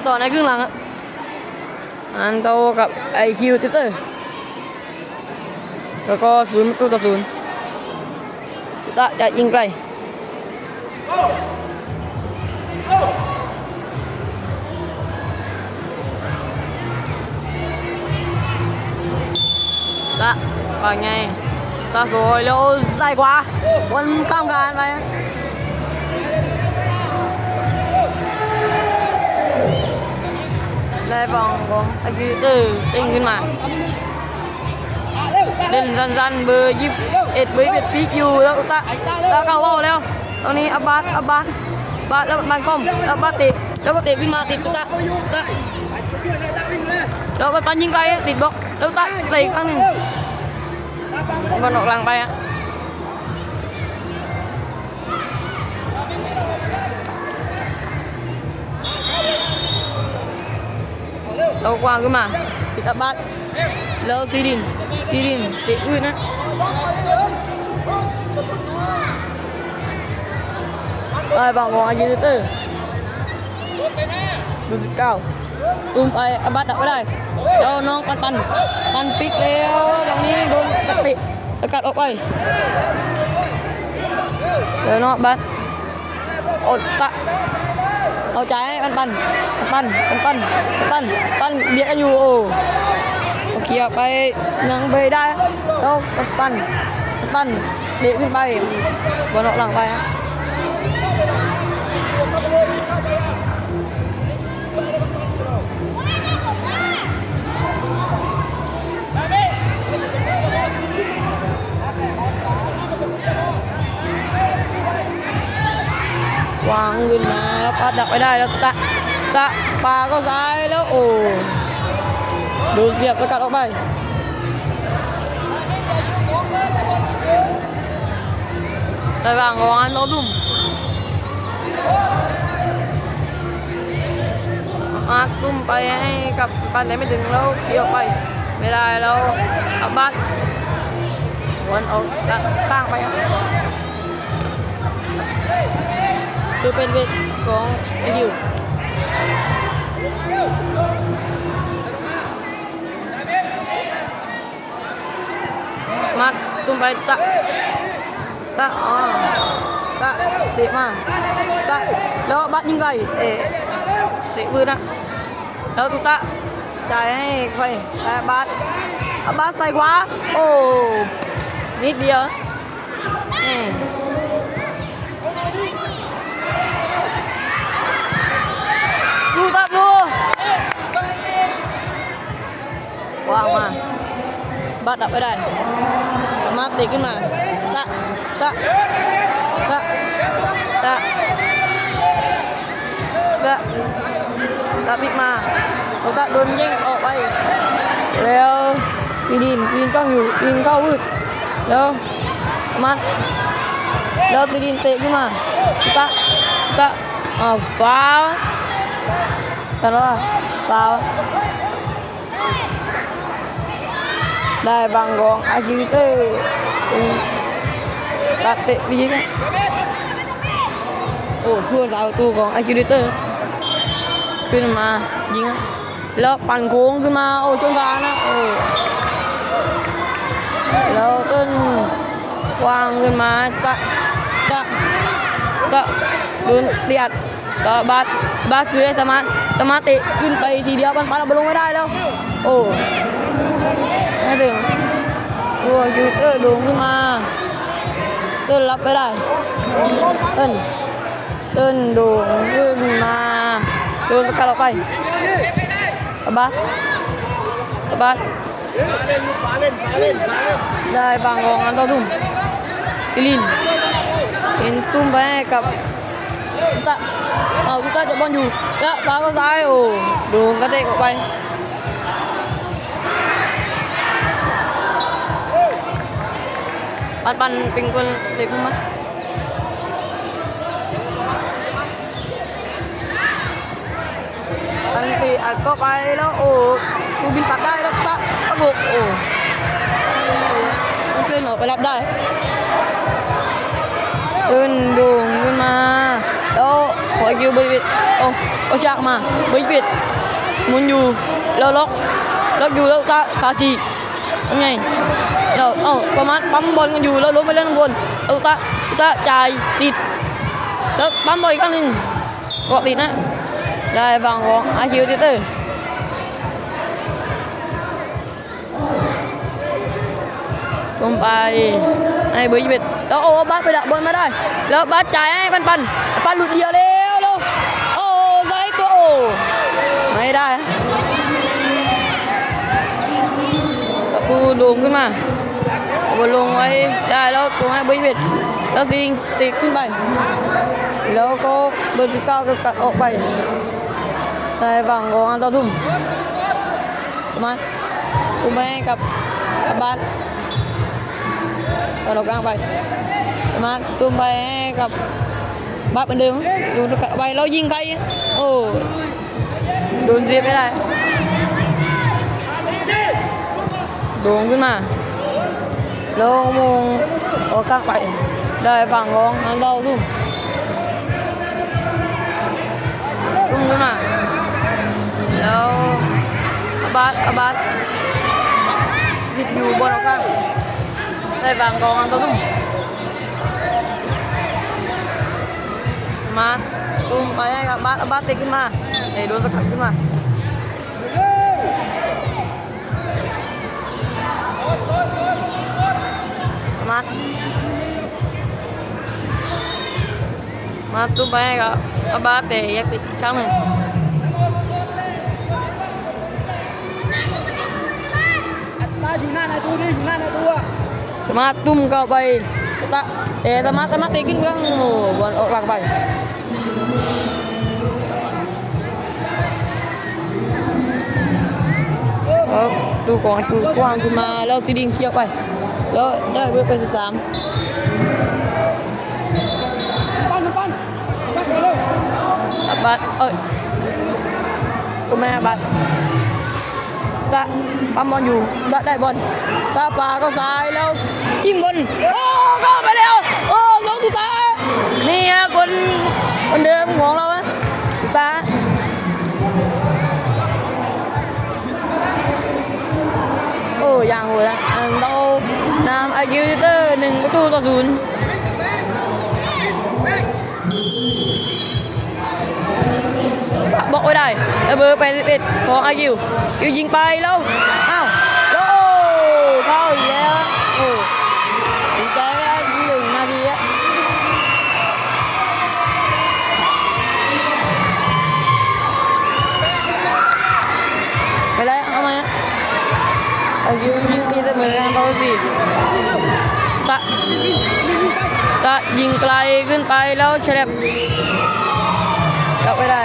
ต่อในครึ่งหลังอันโตกับไอคิวติเตอร์แล้วก็0-0ตะจะยิงไกลตะว่าไงตะสวยแล้วใส่ขวาบนข้ามการไปได้ฟังของไอคิวติเตอร์เด้งขึ้นมาเล่นสั้นๆเบอร์21เบอร์21ปีกอยู่แล้วตะเข้าว่าวแล้วตรงนี้อับบาสแล้วมันก้มแล้วบาสเตะแล้วก็เตะขึ้นมาติดตะแล้วปันยิงไกลติดบล็อกแล้วตะใส่อีกครั้งหนึ่งบอลออกหลังไปเรากวางขึ้นมาติดอับบาสแล้วซีดินติดอื่นนะไปบางวงอายุเตอร์ดู19ตุ้มไปอับบาสดับไม่ได้แล้วน้องปันปิกแล้วตรงนี้โดนกระติกกัดออกไปแล้วน้องบัสอดตะเอาใจให้ปันเบียดกันอยู่โอ้เคลียร์ไปยังไปได้แล้วปันเด็กขึ้นไปบอลออกหลังไปวางเงินมาแล้วก็ดักไปได้แล้วตะปาก็ซ้ายแล้วโอ้ดูเสียบแล้วกัดออกไปแต่บางวางโน้ตุ้มตุ้มไปให้กับปันไหนไม่ถึงแล้วเกี่ยวไปไม่ได้แล้วอับบาสวนออกตั้งไปคือเป็นเวทของไอคิวมาตุ้มไปตะเตะมาแล้วบัดยิงไกลเตะพื้นนะแล้วตุ๊ตะจ่ายให้ใครบัดใส่ขวาโอ้นิดเดียวดูว้าวมาบัดดับไม่ได้มาเตะขึ้นมาตะปิดมาแล้วก็โดนยิงออกไปแล้วปีนกล้องอยู่ปีนเข้าวืดแล้วมัดแล้วปีนเตะขึ้นมาตะฟาวกันว่าฟาวได้บางกองอาคิวเตอร์ตัดเตะไปยิงโอ้ชั่วสาวตัวของอาคิวเตอร์ขึ้นมายิงแล้วปั่นโค้งขึ้นมาโอ้ชนกลางนะโอ้แล้วต้นวางขึ้นมาตะโดนเตียดก็บาสคือสมาร์ทเตะขึ้นไปทีเดียวปันเอาไปลงไม่ได้แล้วโอ้ไม่ถึงตัวยูเตอร์โด่งขึ้นมาเต้นรับไม่ได้เต้นโด่งขึ้นมาโดนสกัดออกไปบาสได้บางกองอันต่อทุ่มลินตุ้มไปให้กับตะจะบอลอยู่แล้วปาก็ซ้ายโอ้โดนกระเตะออกไปปันเป็นคนเตะพุ่งมาปันตีอัดก็ไปแล้วโอ้ตูบินปัดได้แล้วตะบุกโอ้ต้องเล่นออกไปรับได้โด่งขึ้นมาแล้ว ขอคิวเบย์บิดโอ้จากมาเบย์บิดหมุนอยู่แล้วล็อกอยู่แล้วกาจียังไงแล้วประมาณปั๊มบอลกันอยู่แล้วล้มไปเล่นบนแล้วตาจ่ายติดแล้วปั๊มบอลอีกครั้งหนึ่งเกาะติดนะได้ฝั่งของอาคิวติเตอร์ลงไปให้เบย์บิดแล้วบัสไปดักบอลมาได้แล้วบัสจ่ายให้ปันหลุดเดียวแล้วใส่ตัวไม่ได้กูโด่งขึ้นมาบอลลงไว้ได้แล้วตัวให้เบย์บิดแล้วติดขึ้นไปแล้วก็เบอร์19ก็กัดออกไปได้ฝั่งของอันตทุ่มมาตุ้มไปกับบัสเรากลางไปสมาร์ทตุ้มไปกับบัฟเหมือนเดิมดูไปเรายิงใครโดนเสียไม่ได้โด่งขึ้นมาแล้วมงออกกลางไปได้ฝั่งของอันเดาทุ่มขึ้นมาแล้วอาบัสวิดอยู่บนออกกลางได้ฝั่งของอันเดาทุ่มมาตุ้มไปให้กับบัสติดขึ้นมาโดนสกัดขึ้นมามาตุ้มไปให้กับบัสเตะยักติดครั้งหนึ่งอยู่หน้าในตัวนี่อยู่หน้าในตัวสมาร์ทตุ้มเข้าไปสมาร์ทตีขึ้นก็บอลออกหลังไปดูก่อนคือกว้างขึ้นมาแล้วซีดิงเคี้ยวไปแล้วได้เบอร์ไป13บัตก็แม่บัตตาปั๊มบอลอยู่ได้บอลตาปาก็ซ้ายแล้วจิ้มบอลเข้าไปแล้วลงตุตานี่ฮะคนเดิมของเราอะตุตาอย่างโหดนะเรานำอาคิวเตอร์1-0บอกไว้ได้เบอร์81ของอาคิวยิงไปแล้วแล้วเข้าอีกแล้วดีใจแค่1 นาทีอะไปเลยเอามาอาคิวยิงตีเสมอกันสิตะยิงไกลขึ้นไปแล้วเฉลบกลับไม่ได้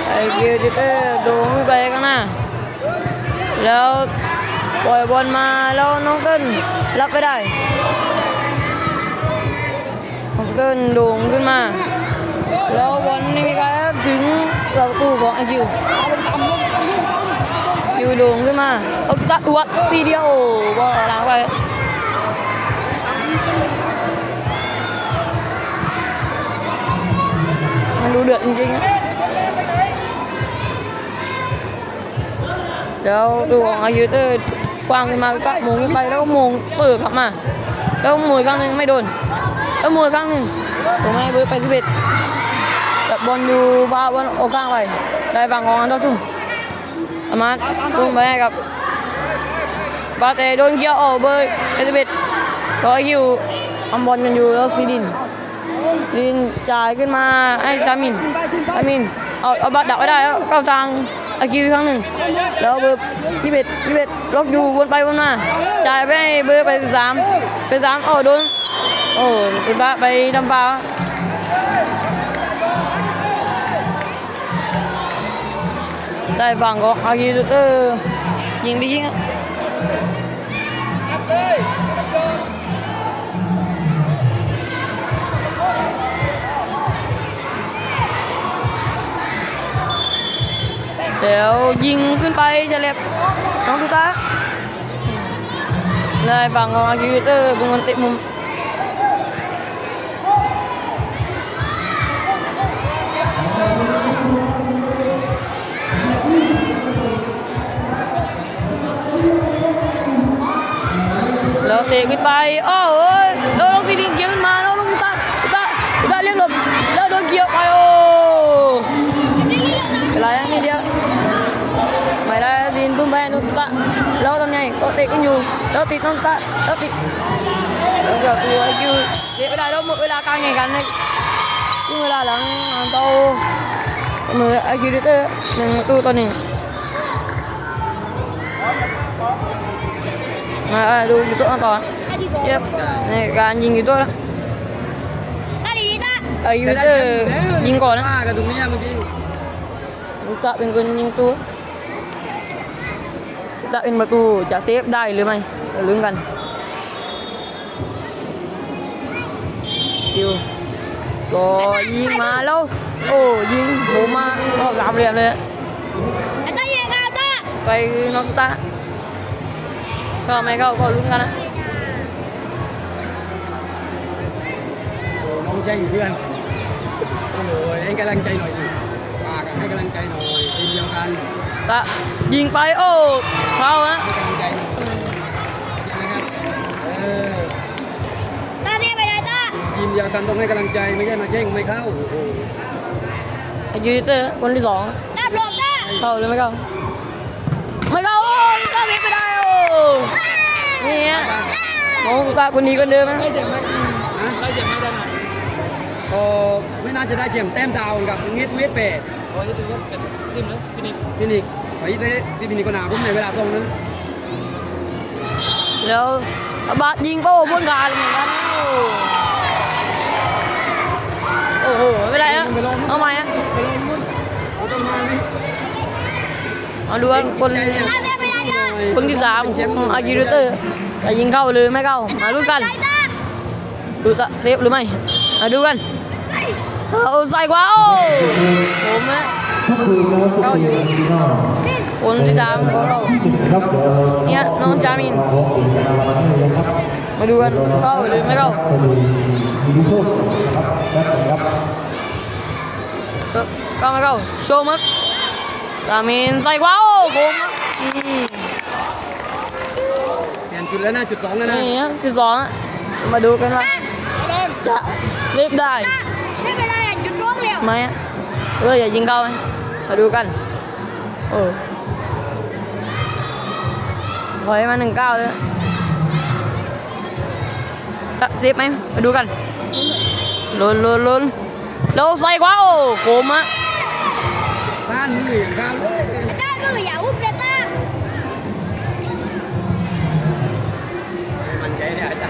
ไอ้คิวติเตอร์โด่งขึ้นไปข้างหน้าแล้วปล่อยบอลมาแล้วน้องเติ้ลรับไม่ได้น้องเติ้ลโด่งขึ้นมาแล้วบอลนี่มีการถึงประตูของไอคิวโด่งขึ้นมาตัดหัวทีเดียวบอลล้างไปมันดูเดือดจริงๆเดี๋ยวดูของอายุเตอร์กว้างขึ้นมาก็มงขึ้นไปแล้วก็มงเปิดกลับมาแล้วมวยครั้งหนึ่งไม่โดนแล้วมวยครั้งหนึ่งส่งให้เบอร์ไป11จับบอลอยู่พาบอลออกกลางไปได้ฝั่งของอันเดอร์ทุ่มมาตุ้มไปให้กับบาเตโดนเกี่ยวเบอร์11รอคิวทำบอลกันอยู่แล้วซีดินจ่ายขึ้นมาให้ซามินเอาบัตรดักไว้ได้แล้วเข้าทางอาคิวครั้งหนึ่งแล้วเบอร์21ล็อกอยู่วนไปวนมาจ่ายไปให้เบอร์ไป13โดนตุตาไปทำฟาวได้ฝั่งของอาคิวยิงดีจริงเดี๋ยวยิงขึ้นไปจะเล็บน้องตุตาได้ฝั่งของอาคิวบุงมันติดมุม ตะขึ้นไปโอ้ยเราลงตีนเกี่ยวขึ้นมาเราลงอุตาเลี้ยงหลบแล้วโดนเกี่ยวไปโอ้อะไรนี่เดียวไม่ได้ตีนตุ้มไปนุตะแล้วทำไงก็เตะกันอยู่แล้วติดน้องตะแล้วติดแล้วเกือบตัวอยู่เดี๋ยวไม่ได้แล้วหมดเวลาการแข่งขันเลยช่วงเวลาหลังโตเสมอไอคิวดิเตอร์1-1มาดูยูทูบต่อเย็บในการยิงยูทูบนะไอยูทูบยิงก่อนนะ ป้ากันตรงนี้เมื่อกี้ อุตะเป็นคนยิงตัวอุตะเป็นประตูจะเซฟได้หรือไม่เดี๋ยวลุ้นกันคิวก็ยิงมาแล้วโอ้ยิงโหมาก็สามเหลี่ยมเลยไปน้องตาก็ไม่เข้าก็ลุ้นกันนะ น้องแช่งเพื่อนโอ้โหให้กำลังใจหน่อยดิป้ากันให้กำลังใจหน่อยทีมเดียวกัน ตะยิงไปโอ้เข้าฮะ ให้กำลังใจหน่อยใช่ไหมครับทีมเดียวกันต้องให้กำลังใจไม่ใช่มาแช่งไม่เข้าโอ้โห ยูทูบเตอร์คนที่สองเข้าหรือไม่เข้าไม่เข้าโอ้ก็วิ่งไปได้โอ้นี่ฮะโอ้ตาคนนี้คนเดิมนะ นะไม่น่าจะได้เฉียมแต้มดาวกับเงสเวสเปดฟินิกไปที่ฟินิกก็หนาผมในเวลาส่งนึง แล้วบาสยิงโป้บนกาเลยเหมือนกันโอ้โหไม่ได้ฮะเอาใหม่ฮะ ไปลงนู่นเอาต้นมานี่ เอาดูกันคนที่สามของอายูทูบเตอร์จะยิงเข้าหรือไม่เข้ามาลุ้นกันดูจะเซฟหรือไม่มาดูกันเอาใส่ขวาโอ้ผมนะเข้าอยู่คนที่สามของเราเนี่ยน้องจามินมาดูกันเข้าหรือไม่เข้าเข้าไม่เข้าโชว์มักจามินใส่ขวาโอ้ผมเปลี่ยนจุดแล้วนะจุด 2แล้วนะ นี่จุด 2มาดูกันว่าจะเล็บได้ไหมอย่ายิงเข้าไหมมาดูกันโอ้ถอยมา19เลยจะเซฟไหมมาดูกันลุ้นแล้วใส่ขวาโอ้โคมอะ บ้านมืออย่างข้าวเลยมันใจได้จ้ะ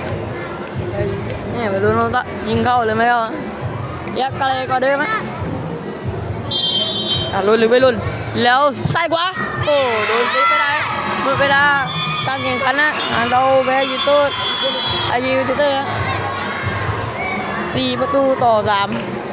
เนี่ยไปลุ้นว่ายิงเข้าหรือไม่เข้ายักษ์อะไรก็เดิมไหมลุ้นหรือไม่ลุ้นแล้วใส่ขวาโอ้โดนเซฟไม่ได้หมดเวลาการแข่งขันนะเราแพ้ยูทูบอายุทูบเตอร์4-3